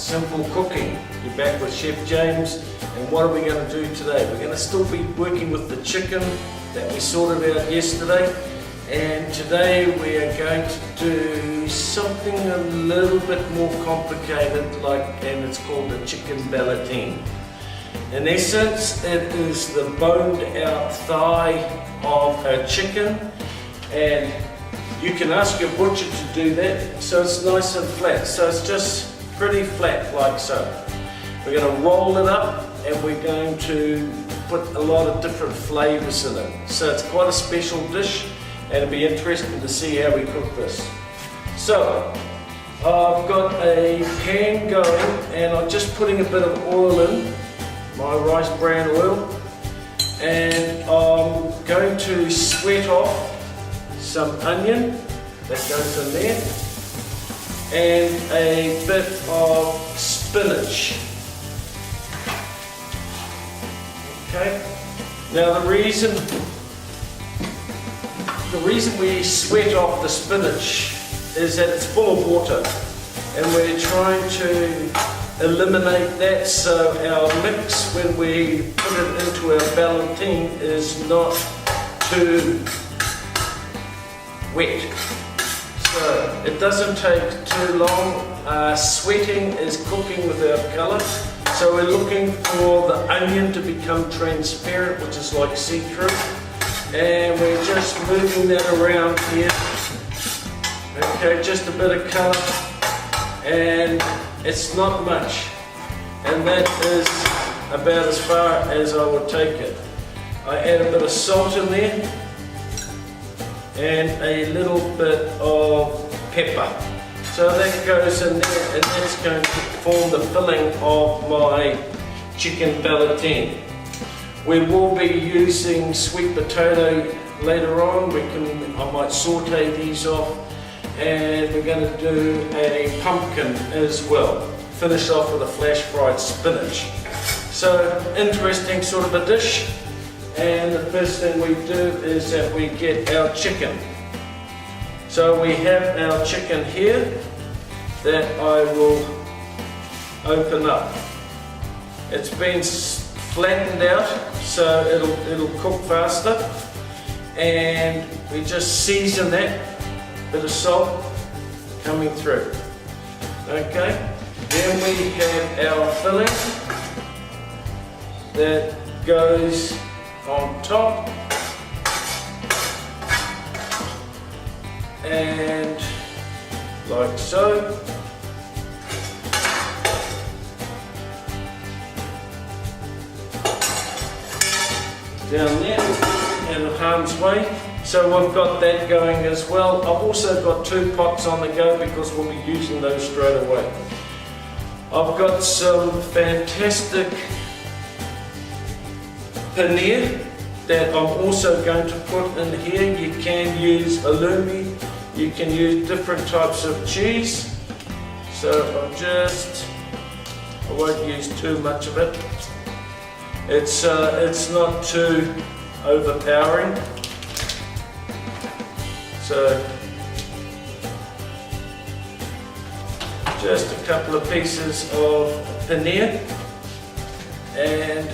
simple cooking. You're back with Chef James, and what are we going to do today? We're going to still be working with the chicken that we sorted out yesterday, and today we are going to do something a little bit more complicated, and it's called the chicken ballotine. In essence, it is the boned out thigh of a chicken, and you can ask your butcher to do that so it's nice and flat. So it's just pretty flat like so. We're going to roll it up and we're going to put a lot of different flavours in it. So it's quite a special dish, and it'll be interesting to see how we cook this. So I've got a pan going and I'm just putting a bit of oil in, my rice bran oil, and I'm going to sweat off some onion that goes in there, and a bit of spinach. Okay. Now the reason we sweat off the spinach is that it's full of water, and we're trying to eliminate that so our mix, when we put it into our ballotine, is not too wet. So it doesn't take too long. Sweating is cooking without colour, so we're looking for the onion to become transparent, which is like see-through, and we're just moving that around here. Okay, just a bit of colour, and it's not much, and that is about as far as I would take it. I add a bit of salt in there and a little bit of pepper. So that goes in there, and that's going to form the filling of my chicken ballotine. We will be using sweet potato later on. I might saute these off, and we're going to do a pumpkin as well. Finish off with a flash fried spinach. So interesting sort of a dish. And the first thing we do is that we get our chicken. So we have our chicken here that I will open up. It's been flattened out so it'll cook faster, and we just season that, bit of salt coming through. Okay, then we have our filling that goes on top, and like so. Down there and harm's way. So we've got that going as well. I've also got 2 pots on the go because we'll be using those straight away. I've got some fantastic paneer that I'm also going to put in here. You can use halloumi, you can use different types of cheese. So I won't use too much of it. It's not too overpowering. So just a couple of pieces of paneer, and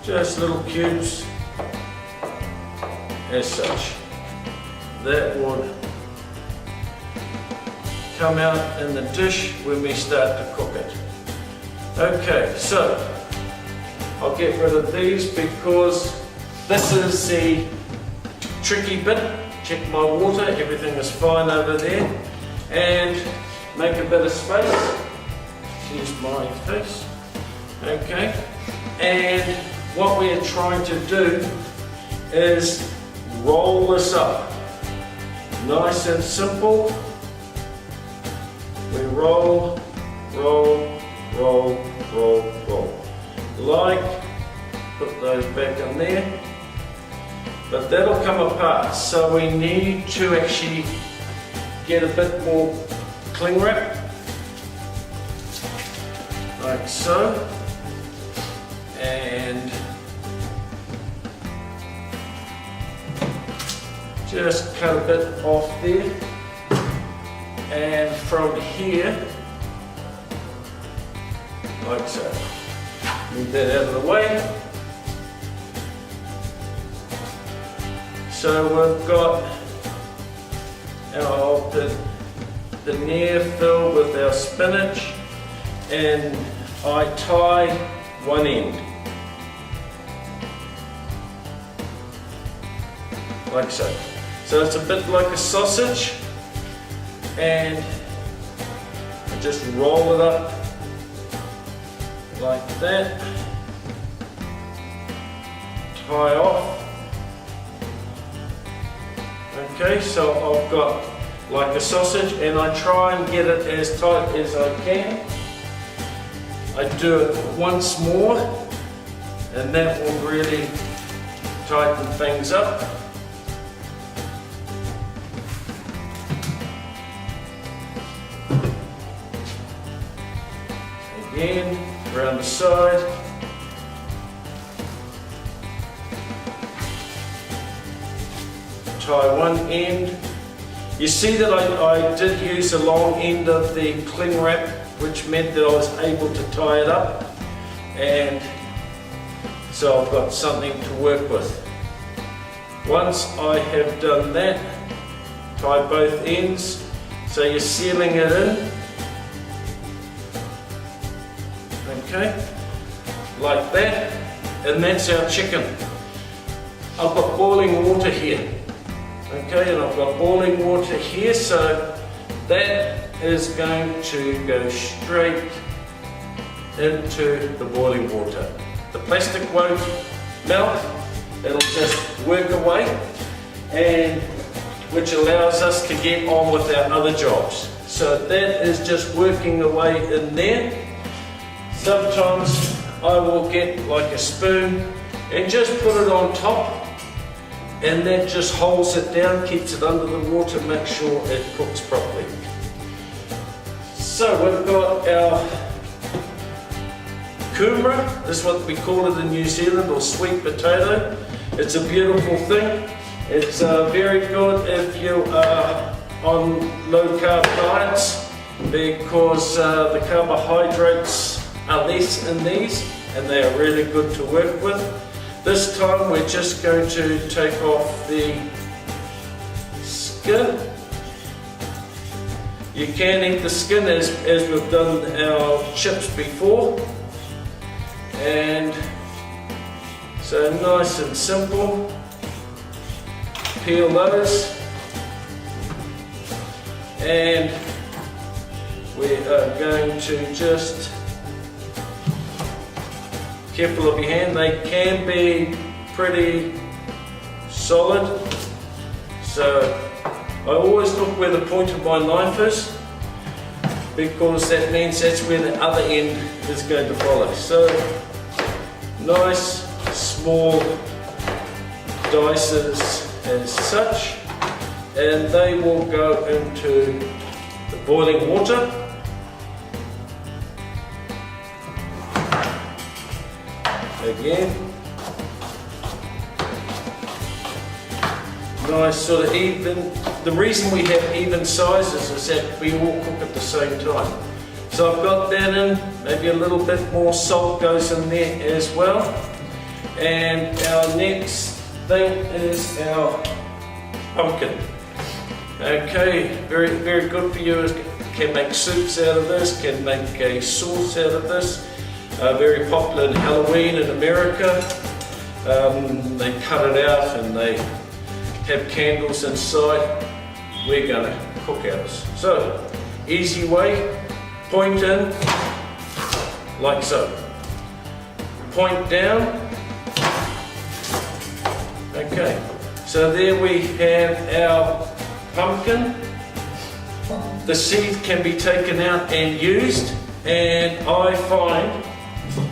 just little cubes as such. That would come out in the dish when we start to cook it. Okay, so I'll get rid of these because this is the tricky bit. Check my water, everything is fine over there, and make a bit of space. Here's my face. Okay, and what we are trying to do is roll this up. Nice and simple. We roll, roll, roll, roll, roll. Put those back in there. But that'll come apart, so we need to actually get a bit more cling wrap, like so, and just cut a bit off there. and from here, like so. Move that out of the way. So we've got our paneer filled with our spinach, and I tie one end, like so. So it's a bit like a sausage, and I just roll it up like that, tie off. Okay, so I've got like a sausage, and I try and get it as tight as I can. I do it once more, and that will really tighten things up. Again, around the side. Tie one end. You see that I did use the long end of the cling wrap, which meant that I was able to tie it up, and so I've got something to work with. Once I have done that, tie both ends, so you're sealing it in. Okay, like that, and that's our chicken. I've got boiling water here. Okay, and I've got boiling water here, so that is going to go straight into the boiling water. The plastic won't melt, it'll just work away, and which allows us to get on with our other jobs. So that is just working away in there. Sometimes I will get like a spoon and just put it on top, and that just holds it down, keeps it under the water, makes sure it cooks properly. So we've got our kumara, this is what we call it in New Zealand, or sweet potato. It's a beautiful thing. It's very good if you are on low carb diets, because the carbohydrates are less in these, and they are really good to work with. This time we're just going to take off the skin. You can eat the skin as we've done our chips before. And so nice and simple. Peel those. And we are going to just careful of your hand, they can be pretty solid, so I always look where the point of my knife is, because that means that's where the other end is going to follow. So nice small dices as such, and they will go into the boiling water. Again, nice sort of even. The reason we have even sizes is that we all cook at the same time. So I've got that in, maybe a little bit more salt goes in there as well. And our next thing is our pumpkin. Okay, very, very good for you. Can make soups out of this, can make a sauce out of this. Very popular in Halloween in America. They cut it out and they have candles inside. We're going to cook ours. So, easy way, point in, like so. Point down. Okay, so there we have our pumpkin. The seed can be taken out and used, and I find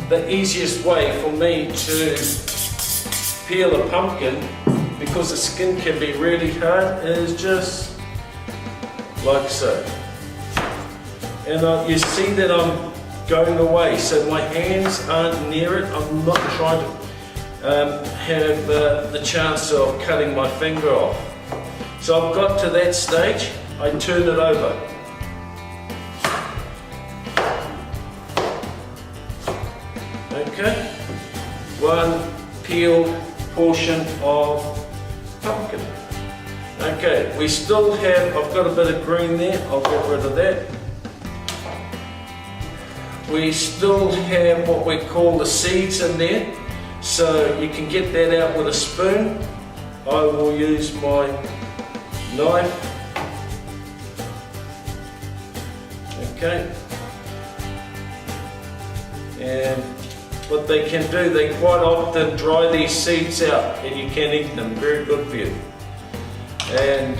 the easiest way for me to peel a pumpkin, because the skin can be really hard, is just like so. And you see that I'm going away, so my hands aren't near it. I'm not trying to have the chance of cutting my finger off. So I've got to that stage, I turn it over. Okay, one peeled portion of pumpkin. Okay, we still have, I've got a bit of green there, I'll get rid of that. We still have what we call the seeds in there, so you can get that out with a spoon. I will use my knife. Okay. And what they can do, they quite often dry these seeds out and you can eat them, very good for you. And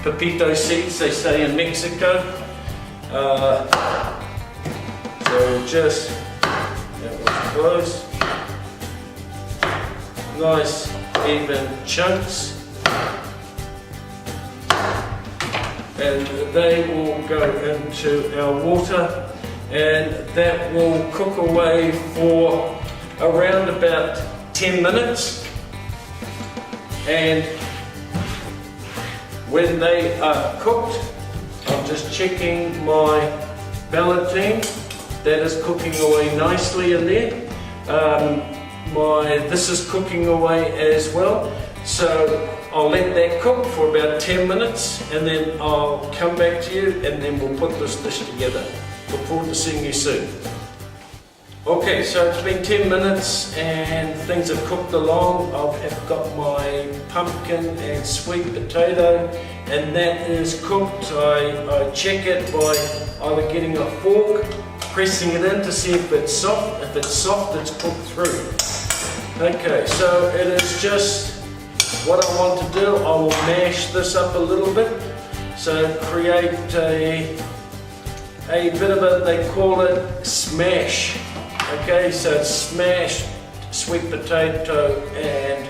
pepito seeds, they say in Mexico. So just, that was close. Nice even chunks. And they will go into our water, and that will cook away for around about 10 minutes. And when they are cooked, I'm just checking my Ballotine. That is cooking away nicely in there. This is cooking away as well. So I'll let that cook for about 10 minutes and then I'll come back to you and then we'll put this dish together. Look forward to seeing you soon. Okay, so it's been 10 minutes and things have cooked along. I've got my pumpkin and sweet potato and that is cooked. I check it by either getting a fork, pressing it in to see if it's soft. If it's soft, it's cooked through. Okay, so it is just what I want to do. I will mash this up a little bit. So create a bit of a, they call it smash. Okay, so it's smashed sweet potato and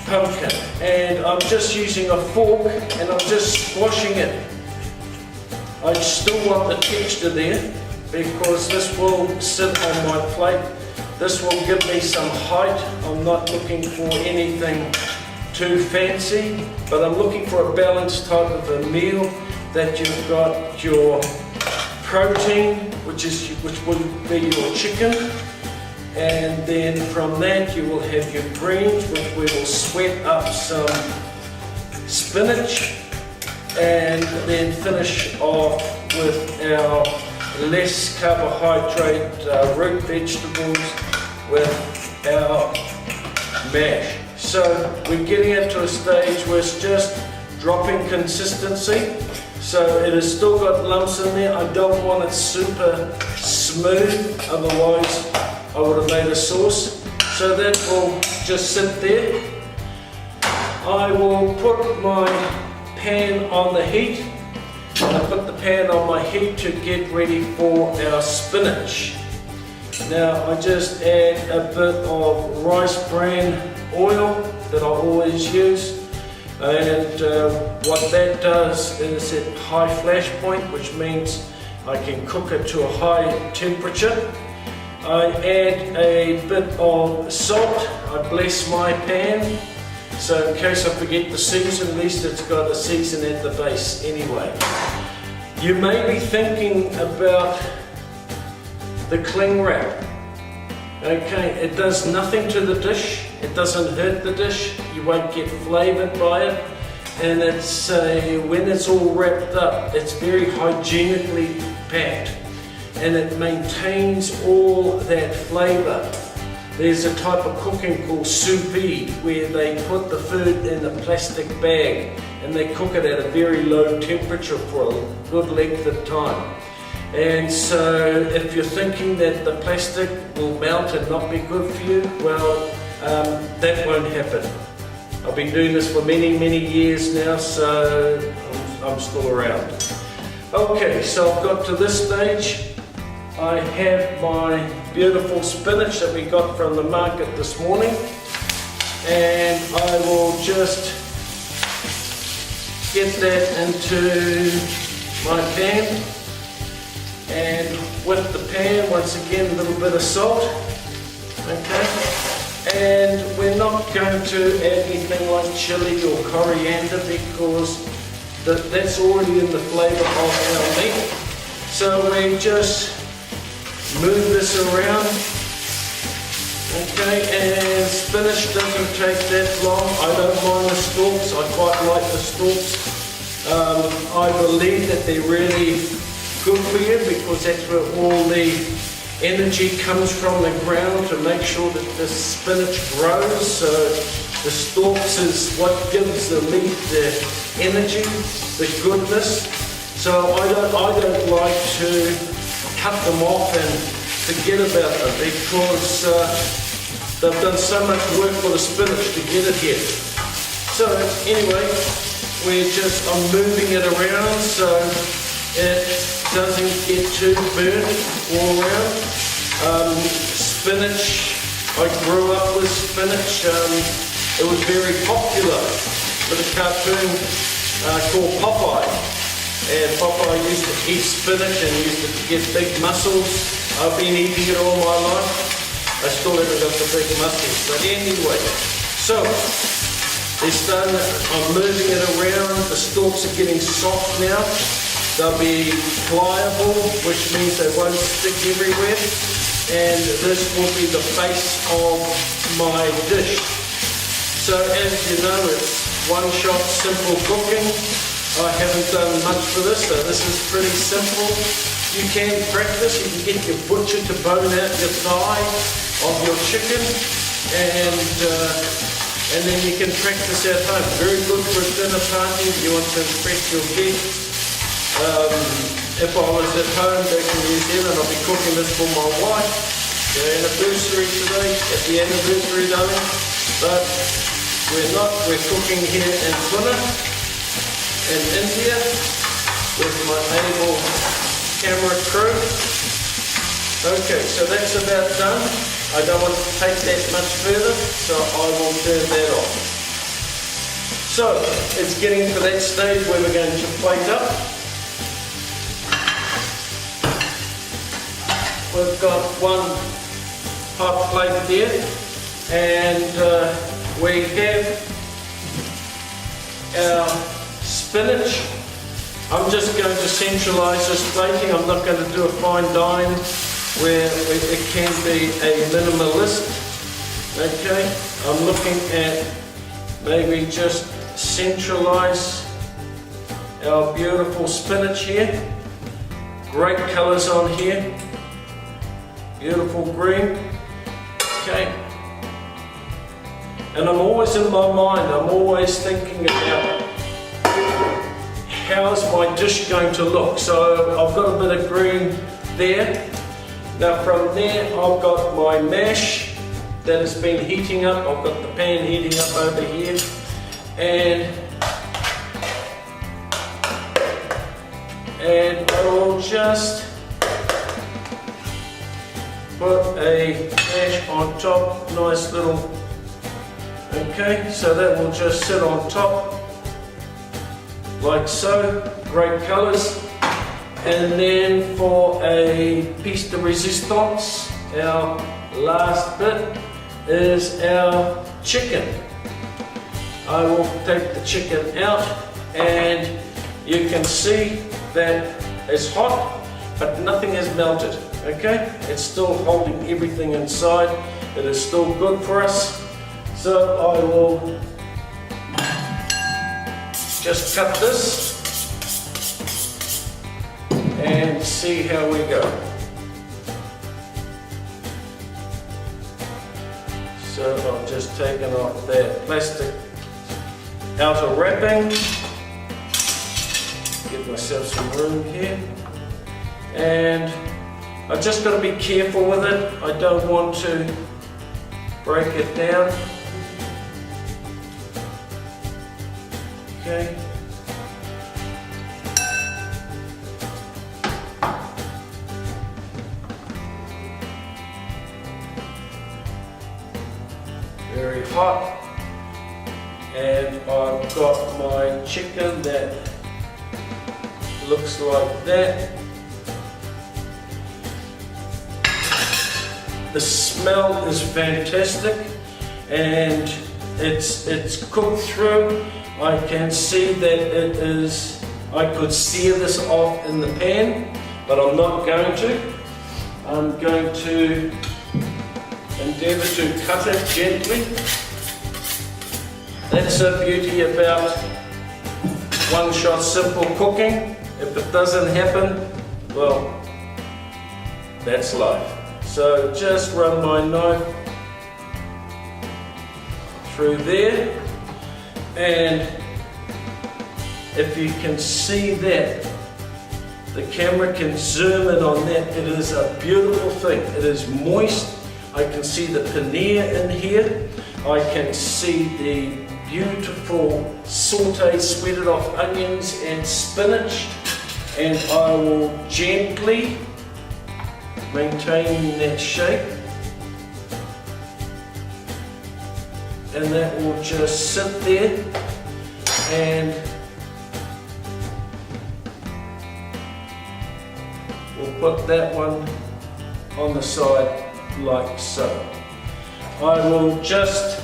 pumpkin. And I'm just using a fork and I'm just squashing it. I still want the texture there because this will sit on my plate. This will give me some height. I'm not looking for anything too fancy, but I'm looking for a balanced type of a meal that you've got your protein, which will be your chicken, and then from that you will have your greens, which we will sweat up some spinach, and then finish off with our less carbohydrate root vegetables with our mash. So we're getting it to a stage where it's just dropping consistency. So it has still got lumps in there. I don't want it super smooth, otherwise I would have made a sauce. So that will just sit there. I will put my pan on the heat. I put the pan on my heat to get ready for our spinach. Now I just add a bit of rice bran oil that I always use. And what that does is at high flash point, which means I can cook it to a high temperature. I add a bit of salt. I bless my pan. So in case I forget the season, at least it's got a season at the base anyway. You may be thinking about the cling wrap. Okay, it does nothing to the dish. It doesn't hurt the dish. You won't get flavoured by it. And it's when it's all wrapped up, it's very hygienically packed. And it maintains all that flavour. There's a type of cooking called sous vide, where they put the food in a plastic bag and they cook it at a very low temperature for a good length of time. And so if you're thinking that the plastic will melt and not be good for you, well, that won't happen. I've been doing this for many, many years now, so I'm still around. Okay, so I've got to this stage. I have my beautiful spinach that we got from the market this morning, and I will just get that into my pan. And with the pan, once again, a little bit of salt. Okay, and we're not going to add anything like chili or coriander because that's already in the flavour of our meat. So we just move this around. Okay, and spinach doesn't take that long. I don't mind the stalks, I quite like the stalks. I believe that they're really good for you because that's where all the energy comes from the ground to make sure that the spinach grows. So the stalks is what gives the leaf the energy, the goodness. So I don't like to cut them off and forget about them because they've done so much work for the spinach to get it here. So anyway, I'm moving it around so it doesn't get too burnt all around. Spinach, I grew up with spinach. It was very popular with a cartoon called Popeye. And Popeye used to eat spinach and used to get big muscles. I've been eating it all my life. I still haven't got the big muscles, but anyway. So, I'm moving it around. The stalks are getting soft now. They'll be pliable, which means they won't stick everywhere. And this will be the face of my dish. So as you know, it's one-shot simple cooking. I haven't done much for this, so this is pretty simple. You can practice. You can get your butcher to bone out your thigh of your chicken, and then you can practice at home. Very good for a dinner party if you want to impress your guests. If I was at home back in New Zealand, I'll be cooking this for my wife. Their anniversary today, at the anniversary darling. But we're not, we're cooking here in Pulham, in India, with my able camera crew. Okay, so that's about done. I don't want to take that much further, so I will turn that off. So, it's getting to that stage where we're going to plate up. We've got one hot plate there, and we have our spinach. I'm just going to centralise this plating. I'm not going to do a fine dine where it can be a minimalist. Okay, I'm looking at maybe just centralise our beautiful spinach here. Great colours on here. Beautiful green. Okay. And I'm always in my mind, I'm always thinking about how's my dish going to look. So I've got a bit of green there. Now from there I've got my mash that has been heating up. I've got the pan heating up over here. And I will just put a mash on top, nice little, okay, so that will just sit on top, like so, great colours. And then for a piece de resistance, our last bit is our chicken. I will take the chicken out and you can see that it's hot, but nothing has melted. Okay, it's still holding everything inside. It is still good for us. So I will just cut this and see how we go. So I've just taken off that plastic outer wrapping. Give myself some room here. And I've just got to be careful with it. I don't want to break it down. Okay. Very hot. And I've got my chicken that looks like that. The smell is fantastic, and it's cooked through. I can see that it is. I could sear this off in the pan, but I'm not going to. I'm going to endeavour to cut it gently. That's the beauty about one-shot simple cooking. If it doesn't happen, well, that's life. So just run my knife through there, and if you can see that, the camera can zoom in on that. It is a beautiful thing. It is moist. I can see the paneer in here. I can see the beautiful sauté sweated off onions and spinach, and I will gently maintain that shape, and that will just sit there, and we'll put that one on the side like so. I will just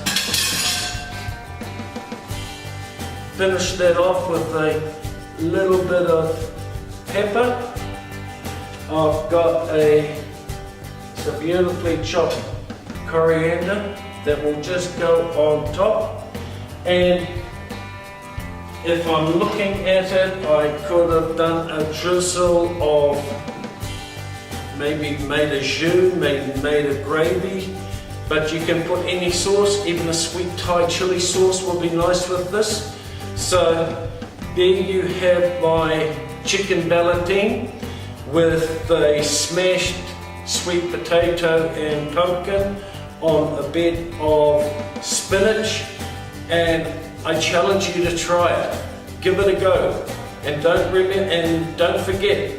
finish that off with a little bit of pepper. I've got it's a beautifully chopped coriander that will just go on top, and if I'm looking at it, I could have done a drizzle of, maybe made a jus, maybe made a gravy, but you can put any sauce. Even a sweet Thai chili sauce will be nice with this. So there you have my chicken ballotine with the smashed sweet potato and pumpkin on a bed of spinach, and I challenge you to try it. Give it a go, and don't forget,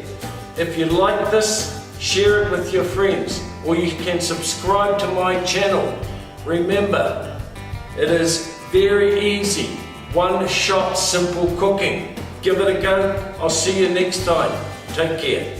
if you like this, share it with your friends, or you can subscribe to my channel. Remember, it is very easy. One-shot simple cooking. Give it a go. I'll see you next time. Take care.